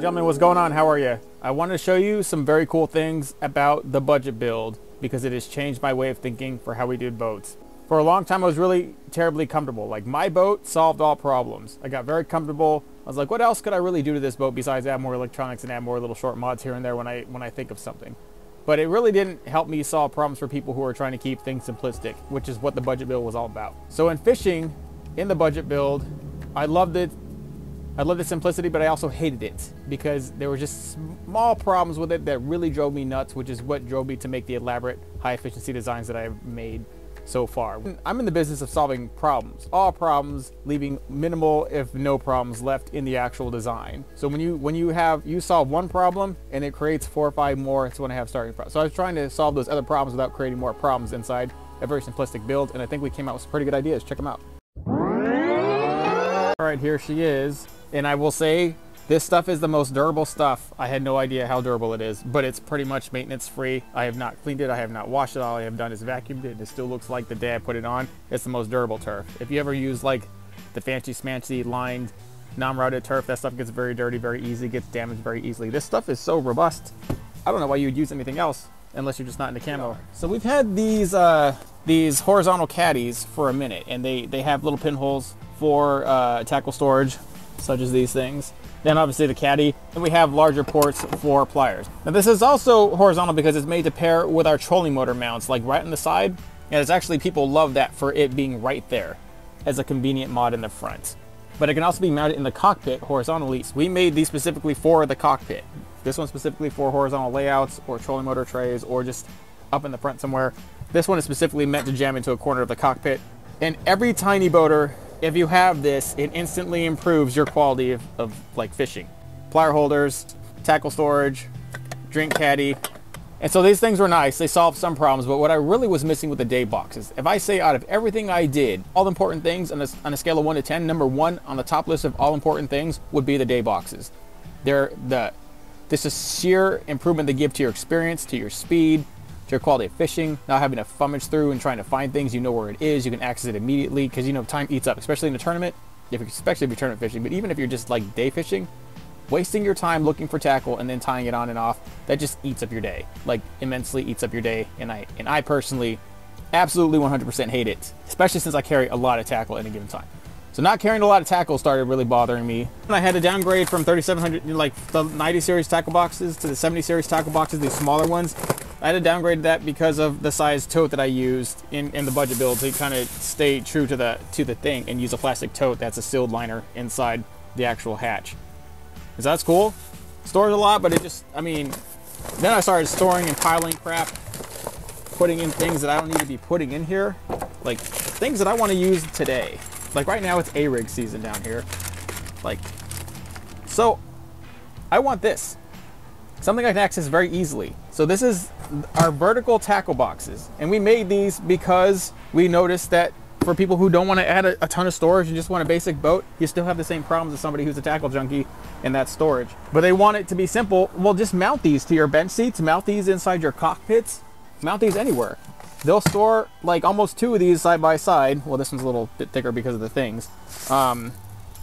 Gentlemen, what's going on? How are you? I wanted to show you some very cool things about the budget build because it has changed my way of thinking for how we do boats. For a long time, I was really terribly comfortable. Like, my boat solved all problems. I got very comfortable. I was like, what else could I really do to this boat besides add more electronics and add more little short mods here and there when I think of something. But it really didn't help me solve problems for people who are trying to keep things simplistic, which is what the budget build was all about. So in fishing, in the budget build, I loved it. I loved the simplicity, but I also hated it because there were just small problems with it that really drove me nuts, which is what drove me to make the elaborate high efficiency designs that I've made so far. I'm in the business of solving problems, all problems, leaving minimal if no problems left in the actual design. So when you solve one problem and it creates 4 or 5 more, it's when I have starting problems. So I was trying to solve those other problems without creating more problems inside a very simplistic build, and I think we came out with some pretty good ideas. Check them out. All right, here she is. And I will say, this stuff is the most durable stuff. I had no idea how durable it is, but it's pretty much maintenance free. I have not cleaned it. I have not washed it. All I have done is vacuumed it. It still looks like the day I put it on. It's the most durable turf. If you ever use like the fancy smancy lined non-routed turf, that stuff gets very dirty very easy, gets damaged very easily. This stuff is so robust. I don't know why you would use anything else unless you're just not into camo. So we've had these horizontal caddies for a minute, and they have little pinholes for tackle storage, such as these things. Then obviously the caddy, and we have larger ports for pliers. Now this is also horizontal because it's made to pair with our trolling motor mounts, like right on the side. And it's actually, people love that for it being right there as a convenient mod in the front. But it can also be mounted in the cockpit horizontally. We made these specifically for the cockpit. This one specifically for horizontal layouts or trolling motor trays or just up in the front somewhere. This one is specifically meant to jam into a corner of the cockpit. And every tiny boater, if you have this, it instantly improves your quality of like fishing. Plier holders, tackle storage, drink caddy. And so these things were nice. They solved some problems, but what I really was missing with the day boxes, if I say out of everything I did, all important things on a scale of 1 to 10, number 1 on the top list of all important things would be the day boxes. This is sheer improvement they give to your experience, to your speed, to your quality of fishing, not having to fummage through and trying to find things. You know where it is, you can access it immediately, because you know time eats up, especially in a tournament, especially if you're tournament fishing, but even if you're just like day fishing, wasting your time looking for tackle and then tying it on and off, that just eats up your day, like immensely eats up your day. And I personally absolutely 100% hate it, especially since I carry a lot of tackle at a given time. So not carrying a lot of tackle started really bothering me. And I had to downgrade from 3700, like the 90 series tackle boxes to the 70 series tackle boxes, these smaller ones. I had to downgrade that because of the size tote that I used in the budget build to kind of stay true to the thing and use a plastic tote that's a sealed liner inside the actual hatch. So that's cool. Stores a lot, but it just, I mean, then I started storing and piling crap, putting in things that I don't need to be putting in here, like things that I want to use today. Like right now it's A-rig season down here. Like, so I want this. Something I can access very easily. So this is our vertical tackle boxes. And we made these because we noticed that for people who don't want to add a ton of storage and just want a basic boat, you still have the same problems as somebody who's a tackle junkie and that's storage. But they want it to be simple. Well, just mount these to your bench seats, mount these inside your cockpits, mount these anywhere. They'll store like almost 2 of these side by side. Well, this one's a little bit thicker because of the things.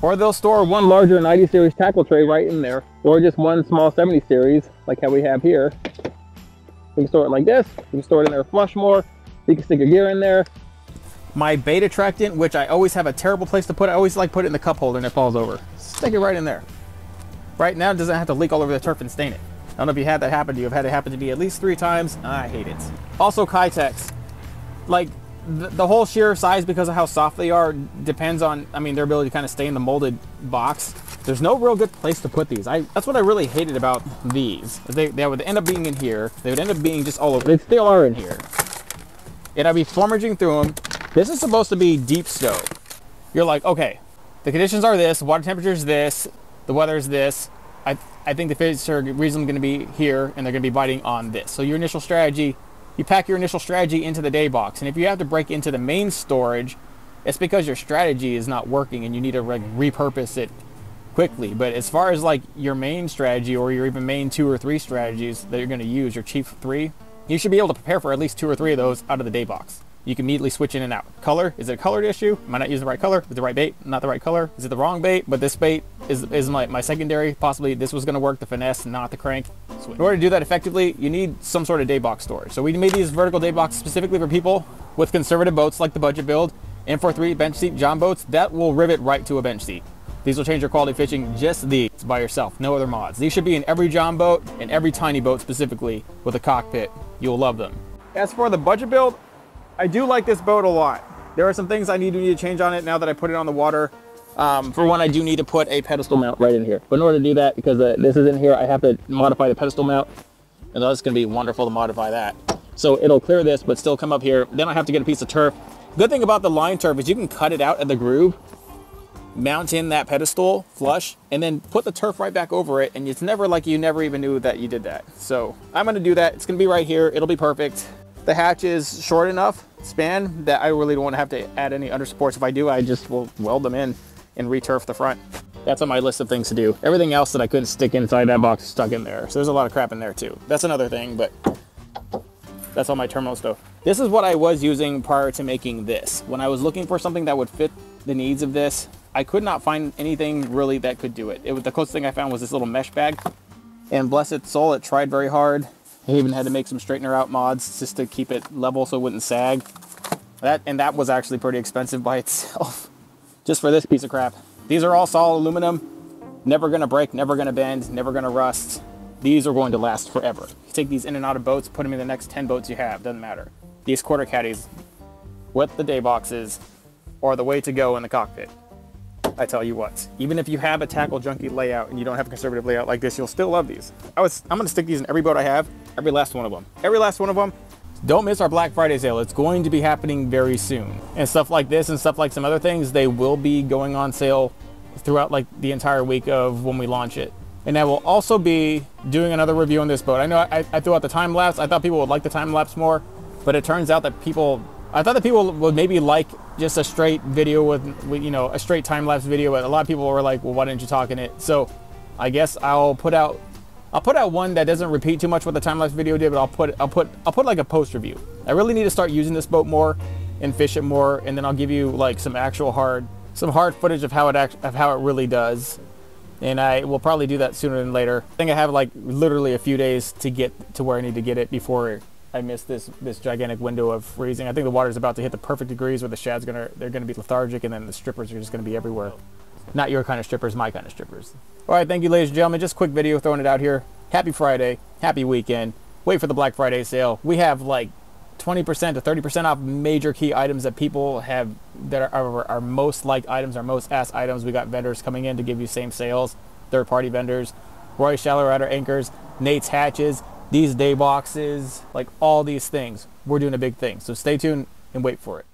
Or they'll store one larger 90 series tackle tray right in there, or just one small 70 series, like how we have here. You can store it like this. You can store it in there flush more. You can stick your gear in there. My bait attractant, which I always have a terrible place to put it. I always like put it in the cup holder and it falls over. Stick it right in there. Right now, it doesn't have to leak all over the turf and stain it. I don't know if you had that happen to you. I've had it happen to me at least 3 times. I hate it. Also, Kitex. Like, the whole sheer size, because of how soft they are, depends on, I mean, their ability to kind of stay in the molded box. There's no real good place to put these. That's what I really hated about these. They would end up being in here. They would end up being just all over. They still are in here. And I'd be flummaging through them. This is supposed to be deep stow. You're like, okay, the conditions are this, water temperature is this, the weather is this. I think the fish are reasonably going to be here, and they're going to be biting on this. So your initial strategy, you pack your initial strategy into the day box. And if you have to break into the main storage, it's because your strategy is not working and you need to repurpose it quickly. But as far as like your main strategy or your even main 2 or 3 strategies that you're going to use, your chief 3, you should be able to prepare for at least 2 or 3 of those out of the day box. You can immediately switch in and out. Color, is it a colored issue? Am I not using the right color? Is it the right bait? Not the right color? Is it the wrong bait? But this bait is my secondary. Possibly this was gonna work, the finesse, not the crank. So in order to do that effectively, you need some sort of day box storage. So we made these vertical day boxes specifically for people with conservative boats like the budget build, and for 3 bench seat John boats that will rivet right to a bench seat. These will change your quality of fishing, just these by yourself, no other mods. These should be in every John boat and every tiny boat specifically with a cockpit. You'll love them. As for the budget build, I do like this boat a lot. There are some things I need to change on it now that I put it on the water. For one, I do need to put a pedestal mount right in here. But in order to do that, because this is in here, I have to modify the pedestal mount. And that's gonna be wonderful to modify that. So it'll clear this, but still come up here. Then I have to get a piece of turf. Good thing about the line turf is you can cut it out at the groove, mount in that pedestal flush, and then put the turf right back over it. And it's never like you never even knew that you did that. So I'm gonna do that. It's gonna be right here. It'll be perfect. The hatch is short enough span that I really don't want to have to add any under supports. If I do, I just will weld them in and re-turf the front. That's on my list of things to do. Everything else that I couldn't stick inside that box is stuck in there. So there's a lot of crap in there too. That's another thing, but that's all my terminal stuff. This is what I was using prior to making this. When I was looking for something that would fit the needs of this, I could not find anything really that could do it. The closest thing I found was this little mesh bag. And bless its soul, it tried very hard. I even had to make some straightener out mods just to keep it level so it wouldn't sag. That was actually pretty expensive by itself, just for this piece of crap. These are all solid aluminum, never gonna break, never gonna bend, never gonna rust. These are going to last forever. You take these in and out of boats, put them in the next 10 boats you have, doesn't matter. These quarter caddies with the day boxes are the way to go in the cockpit. I tell you what, even if you have a tackle junkie layout and you don't have a conservative layout like this, you'll still love these. I'm gonna stick these in every boat I have, every last one of them. Every last one of them. Don't miss our Black Friday sale. It's going to be happening very soon. And stuff like this and stuff like some other things, they will be going on sale throughout like the entire week of when we launch it. And I will also be doing another review on this boat. I know I threw out the time lapse. I thought people would like the time lapse more, but it turns out that I thought that people would maybe like just a straight video with you know, a straight time-lapse video, but a lot of people were like, well, why didn't you talk in it? So I guess I'll put out one that doesn't repeat too much what the time-lapse video did, but I'll put like a post review. I really need to start using this boat more and fish it more, and then I'll give you like some actual hard footage of how it really does. And I will probably do that sooner than later. I think I have like literally a few days to get to where I need to get it before I miss this gigantic window of freezing. I think the water's about to hit the perfect degrees where the shad's they're gonna be lethargic, and then the strippers are just gonna be everywhere. Not your kind of strippers, my kind of strippers. All right, thank you, ladies and gentlemen. Just a quick video throwing it out here. Happy Friday, happy weekend. Wait for the Black Friday sale. We have like 20% to 30% off major key items that people have that are our most liked items, our most asked items. We got vendors coming in to give you same sales, third-party vendors, Roy Shallow Rider anchors, Nate's hatches, these day boxes, like all these things. We're doing a big thing, so stay tuned and wait for it.